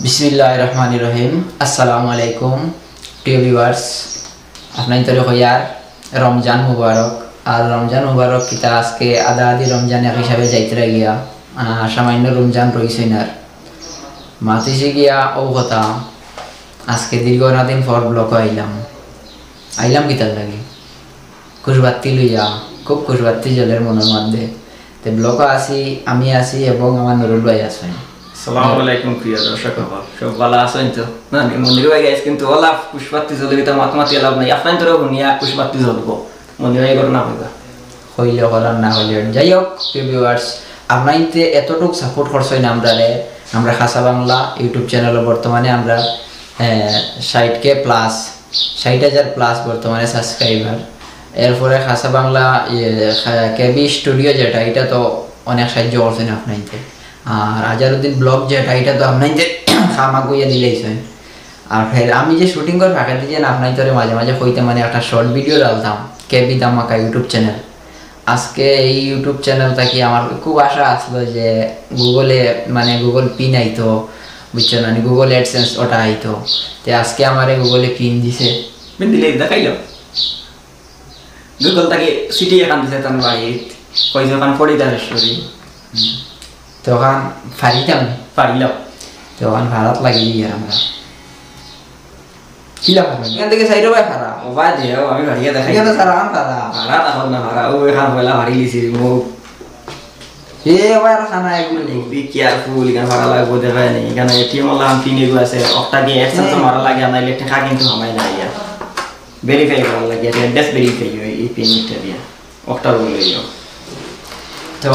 बिस्मिल्लाहिर्रहमानिर्रहीम अस्सलामु अलैकुम प्रिय व्यूअर्स আপনার তরে হইয়ার রমজান মুবারক আর রমজান মুবারক কিতা আজকে আধা আধি রমজান এক হিসাবে যাইতে গিয়া সামান্য রমজান রইছে না মাতিছে গিয়া ও কথা আজকে দীর্ঘ দিন পর ব্লক আইলাম কিতার লাগি খুশবাত্তি লইয়া খুব খুশবাত্তি জলের মনের মধ্যে তে ব্লক আসি আমি আসি এবং আমার নুরুল ভাই আছেন। আসসালামু আলাইকুম প্রিয় দর্শক সব ভালো আছেন তো না মনির ভাই গাইস কিন্তু ওলা পুষ্পাত্তি জলবিতা মাতমাতি লাভ নাই আপনার তোর হুনিয়া পুষ্পাত্তি জলবো মনির ভাই করো না হইবা হইলে করার না হইলে যাই হোক ভিউয়ার্স আপনাইতে এতটুক সাপোর্ট করছই না আমরা খাসা বাংলা ইউটিউব চ্যানেলে বর্তমানে আমরা 60k প্লাস 60,000 প্লাস বর্তমানে সাবস্ক্রাইবার এরপরে খাসা বাংলা কেবি স্টুডিও যেটা এটা তো অনেক সাহায্য করছেন আপনাইতে আর আজারউদ্দিন ব্লগ যেটা এটা তো আপনাইতে খামা কইয়া দিলেইছেন আর ফের আমি যে শুটিং করে ফাঁকা দিয়ে না আপনাই তোরে মাঝে মাঝে কইতে মানে একটা শর্ট ভিডিও ডালতাম কেবি দামাকা ইউটিউব চ্যানেল আজকে এই ইউটিউব চ্যানেলটা কি আমার খুব আশা আসলো যে গুগলে মানে গুগল পিন আইতো বুঝছেন না গুগল অ্যাডসেন্স ওটা আইতো তে আজকে আমারে গুগলে পিন দিছে পিন দিলে দেখাইলো গুগল থেকে সিটি এখান দিছে তার বাড়ি কই যখন পড়িদার স্টোরি তখন পারিলাম তখন ভাড়াত লাগিয়ে দিয়ে আমরা কিলা পারবেন এখান থেকে সাইড ভাই ভাড়া ও ভাই দেও আমি গাড়িয়া দেখাই এখানে সারা আম ভাড়া ভাড়া তখন না ভাড়া ও এখান পয়লা ভাড়ি লিছি মুখ এ ভাই আর খানা এগুলো বি কেয়ারফুল এখানে ভাড়া লাগবো দেখায় নাই এখানে এটিএম ওলা আম পিন এগু আছে একটা দিয়ে অ্যাডসেন্স মারা লাগে নাইলে টাকা কিন্তু আমায় না ইয়া ভেরিফাই করা লাগে এটা অ্যাড্রেস ভেরিফাই হয় এই পিনটা দিয়া একটা বলে দিও তো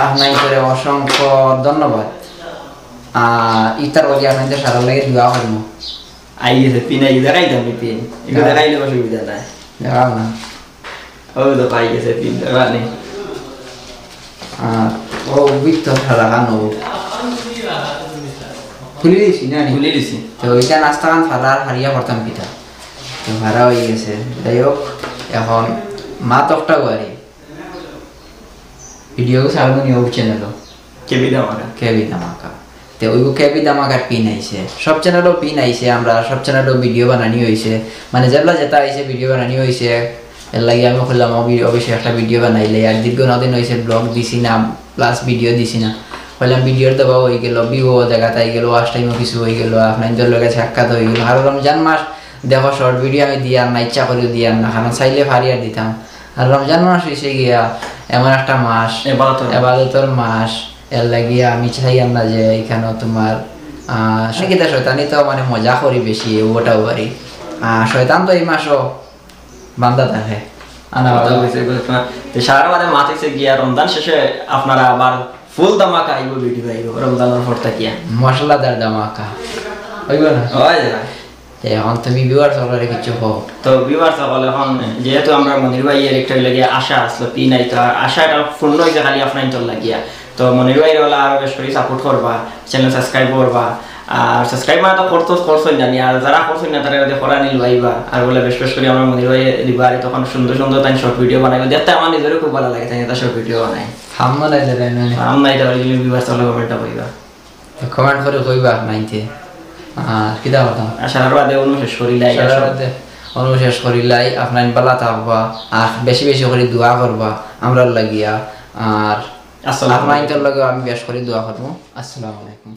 আপনাই করে অসংখ্য ধন্যবাদ আর ইতার বলি আপনাদের সারা লাগে দোয়া করব আই গেছে পিন আই দেখাই দাম পিন এটা দেখাইলে অসুবিধা নাই দেখাও না ও তো পাই গেছে পিন দেখাও নেই আর ও বিক্তর সারা কানো খুলে দিছি না খুলে দিছি তো এটা নাস্তা খান ফাদার হারিয়া করতাম পিঠা তো ভাড়া হয়ে গেছে যাই হোক এখন মা তকটা গাড়ি ভিডিও সারবো নিউ চ্যানেল কেবি দামাকা তো ওই কেবি দামাকার পিন আইছে সব চ্যানেলও পিন আইছে আমরা সব চ্যানেলও ভিডিও বানানি হয়েছে মানে যেগুলা যেটা আইছে ভিডিও বানানি হয়েছে এর লাগে আমি খুললাম অবশ্যই একটা ভিডিও বানাইলে আর দীর্ঘ নদিন হয়েছে ব্লগ দিছি না প্লাস ভিডিও দিছি না বললাম ভিডিওর দেওয়া হয়ে গেল ভিউ জায়গাতে হয়ে গেল ওয়াশ টাইমও কিছু হয়ে গেল আপনাদের লগে সাক্ষাৎ হয়ে গেল আর রমজান মাস দেখো শর্ট ভিডিও আমি দিয়ে আর না ইচ্ছা করে দিয়ে আর না খানা চাইলে ফারি আর দিতাম আর রমজান মাস হয়েছে গিয়া এমন একটা মাস এবাদতর মাস এর লাগিয়া আমি চাই না যে এখানে তোমার শিক্ষিতা শয়তানি তো মানে মজা করি বেশি ওটাও পারি শয়তান তো এই মাসও বান্দা থাকে আনা কথা হইছে সারা বাদে মাথাইছে গিয়া রমজান শেষে আপনারা আবার ফুল ধামাকা আইব ভিডিও আইব রমজানের পর থাকিয়া মশলাদার ধামাকা হইব না হয় না এখন তুমি ভিউয়ার্স সকলে কিছু হোক তো ভিউয়ার্স সকলে এখন যেহেতু আমরা মনির ভাইয়ের একটা লাগিয়া আশা আসলো পিন আইতো আর আশাটা পূর্ণ হইছে খালি আপনার ইন্তর লাগিয়া তো মনির ভাইয়ের ওলা আরো বেশ করে সাপোর্ট করবা চ্যানেল সাবস্ক্রাইব করবা আর সাবস্ক্রাইব মানে তো করছোই জানি আর যারা করছোই না তারা করা নিল ভাইবা আর বলে বেশ বেশ করে আমরা মনির ভাই দিবার তখন সুন্দর সুন্দর তাই শর্ট ভিডিও বানাইবো দেখতে আমার নিজেরও খুব ভালো লাগে তাই এটা শর্ট ভিডিও বানাই আমরা নাই আমরা এটা ভিউয়ার্স সকলে কমেন্টটা কইবা কমেন্ট করে কইবা নাইতে কিতা কথা আশার বাদে অনুশেষ করিলাই আপনার বালা থাকবা আর বেশি বেশি করে দোয়া করবা আমরা লাগিয়া আর আপনার লগে আমি বেশ করে দোয়া করবো। আসসালামু আলাইকুম।